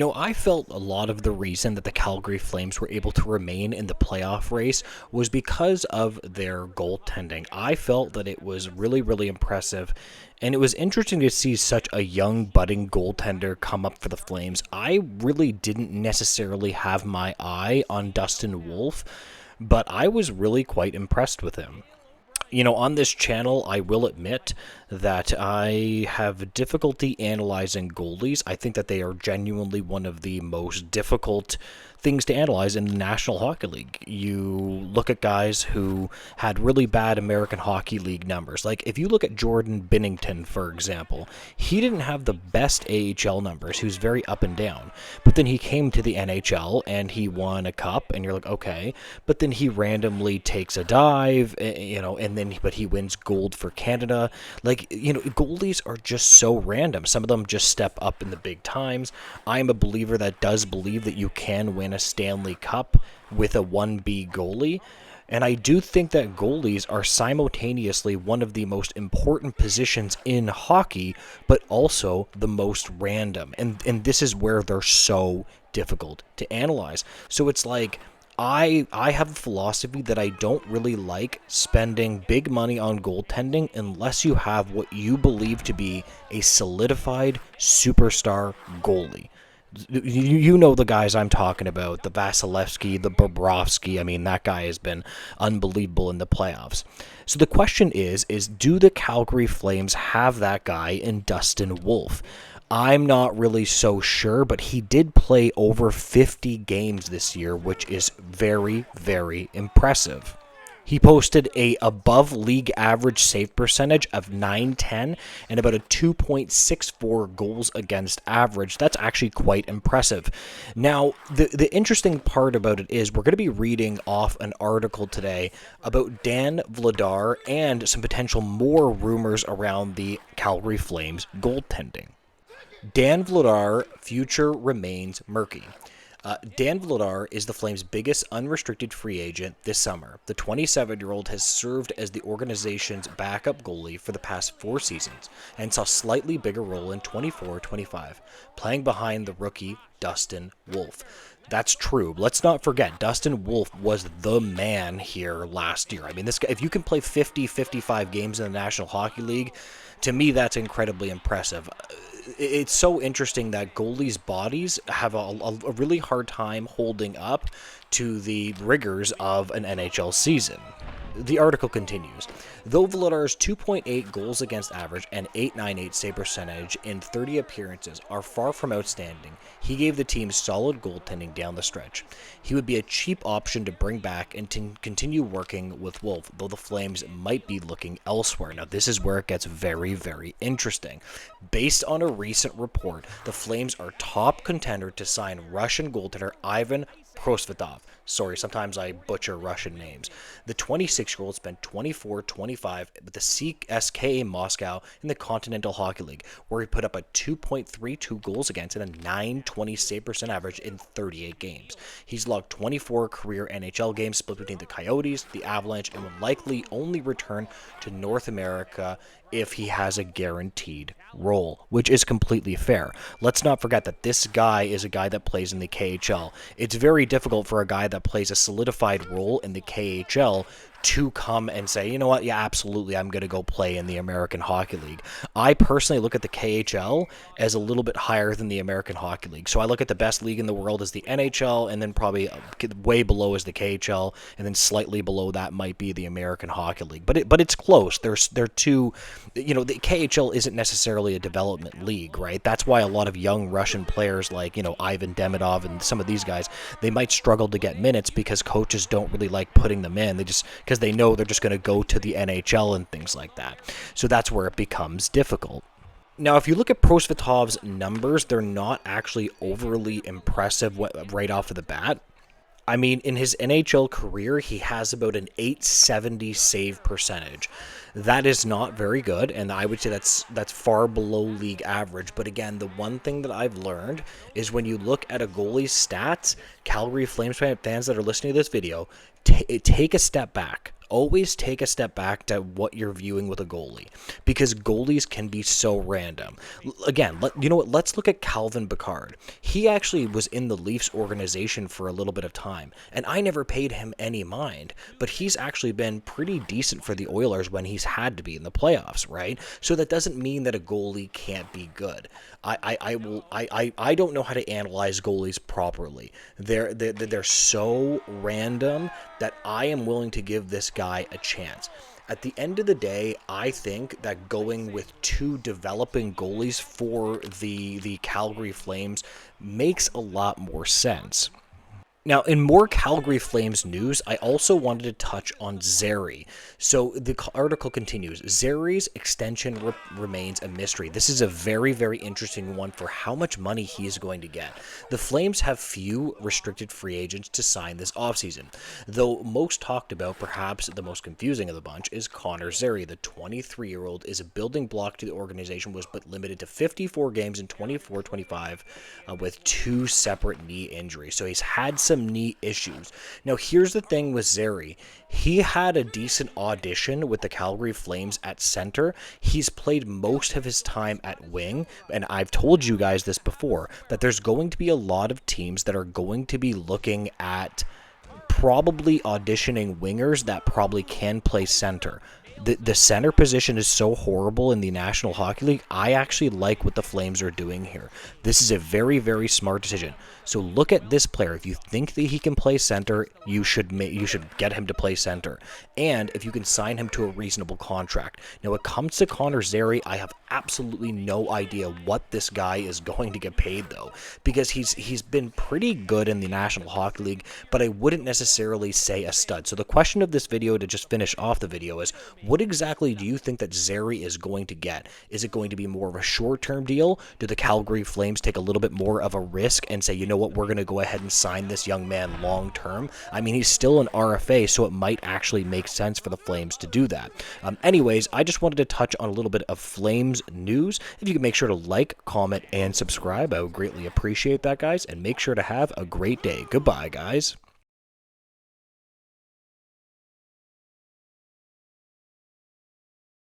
I felt a lot of the reason that the Calgary Flames were able to remain in the playoff race was because of their goaltending. I felt that it was really, really impressive, and it was interesting to see such a young, budding goaltender come up for the Flames. I really didn't necessarily have my eye on Dustin Wolf, but I was really quite impressed with him. On this channel, I will admit that I have difficulty analyzing goalies. I think that they are genuinely one of the most difficult things to analyze in the National Hockey League. You look at guys who had really bad American Hockey League numbers. Like, if you look at Jordan Binnington, for example, he didn't have the best AHL numbers. He was very up and down. But then he came to the NHL and he won a cup, and you're like, okay. But then he randomly takes a dive, but he wins gold for Canada. Goalies are just so random. Some of them just step up in the big times. I'm a believer that does believe that you can win a Stanley Cup with a 1B goalie. And I do think that goalies are simultaneously one of the most important positions in hockey, but also the most random. And this is where they're so difficult to analyze. So it's like, I have a philosophy that I don't really like spending big money on goaltending unless you have what you believe to be a solidified superstar goalie. You know the guys I'm talking about, the Vasilevsky, the Bobrovsky. I mean, that guy has been unbelievable in the playoffs. So the question is do the Calgary Flames have that guy in Dustin Wolf? I'm not really so sure, but he did play over 50 games this year, which is very, very impressive. He posted a above league average save percentage of 910 and about a 2.64 goals against average. That's actually quite impressive. Now, the interesting part about it is we're going to be reading off an article today about Dan Vladar and some potential more rumors around the Calgary Flames goaltending. Dan Vladar, future remains murky. Dan Vladar is the Flames' biggest unrestricted free agent this summer. The 27-year-old has served as the organization's backup goalie for the past 4 seasons and saw a slightly bigger role in 24-25, playing behind the rookie Dustin Wolf. That's true. Let's not forget, Dustin Wolf was the man here last year. I mean, this guy, if you can play 50, 55 games in the National Hockey League, to me, that's incredibly impressive. It's so interesting that goalies' bodies have a really hard time holding up to the rigors of an NHL season. The article continues. Though Vladar's 2.8 goals against average and .898 save percentage in 30 appearances are far from outstanding, he gave the team solid goaltending down the stretch. He would be a cheap option to bring back and to continue working with Wolf, though the Flames might be looking elsewhere. Now, this is where it gets very, very interesting. Based on a recent report, the Flames are top contender to sign Russian goaltender Ivan Prosvetov. Sorry, sometimes I butcher Russian names. The 26-year-old spent 24-25 with the CSKA Moscow in the Continental Hockey League, where he put up a 2.32 goals against and a .920 save percent average in 38 games. He's logged 24 career NHL games split between the Coyotes, the Avalanche, and will likely only return to North America if he has a guaranteed role, which is completely fair. Let's not forget that this guy is a guy that plays in the KHL. It's very difficult for a guy that plays a solidified role in the KHL to come and say, you know what, yeah, absolutely, I'm going to go play in the American Hockey League. I personally look at the KHL as a little bit higher than the American Hockey League. So I look at the best league in the world as the NHL, and then probably way below is the KHL, and then slightly below that might be the American Hockey League. But it's close. They're two, the KHL isn't necessarily a development league, right? That's why a lot of young Russian players like, Ivan Demidov and some of these guys, they might struggle to get minutes because coaches don't really like putting them in. Because they know they're just going to go to the NHL and things like that. So that's where it becomes difficult. Now, if you look at Prosvetov's numbers, they're not actually overly impressive right off of the bat. I mean, in his NHL career, he has about an .870 save percentage. That is not very good, and I would say that's far below league average. But again, the one thing that I've learned is when you look at a goalie's stats, Calgary Flames fans that are listening to this video, take a step back. always take a step back to what you're viewing with a goalie, because goalies can be so random. Again, you know what? Let's look at Calvin Pickard. He actually was in the Leafs organization for a little bit of time, and I never paid him any mind, but he's actually been pretty decent for the Oilers when he's had to be in the playoffs, right? So that doesn't mean that a goalie can't be good. I don't know how to analyze goalies properly. They're so random that I am willing to give this guy a chance. At the end of the day, I think that going with two developing goalies for the Calgary Flames makes a lot more sense. Now, in more Calgary Flames news, I also wanted to touch on Zary. So the article continues. Zary's extension remains a mystery. This is a very, very interesting one for how much money he is going to get. The Flames have few restricted free agents to sign this offseason, though most talked about, perhaps the most confusing of the bunch, is Connor Zary. The 23-year-old is a building block to the organization, was but limited to 54 games in 24-25 with 2 separate knee injuries. So he's had some knee issues. Now, here's the thing with Zary. He had a decent audition with the Calgary Flames at center. He's played most of his time at wing, and I've told you guys this before, that there's going to be a lot of teams that are going to be looking at probably auditioning wingers that probably can play center. The center position is so horrible in the National Hockey League. I actually like what the Flames are doing here. This is a very, very smart decision. So look at this player. If you think that he can play center, you should get him to play center. And if you can sign him to a reasonable contract. Now, when it comes to Connor Zary, I have absolutely no idea what this guy is going to get paid, though, because he's been pretty good in the National Hockey League, but I wouldn't necessarily say a stud. So the question of this video, to just finish off the video, is what exactly do you think that Zary is going to get? Is it going to be more of a short-term deal? Do the Calgary Flames take a little bit more of a risk and say, you know what, we're going to go ahead and sign this young man long-term? I mean, he's still an RFA, so it might actually make sense for the Flames to do that. Anyways, I just wanted to touch on a little bit of Flames news. If you can make sure to like, comment, and subscribe, I would greatly appreciate that, guys, and make sure to have a great day. Goodbye, guys.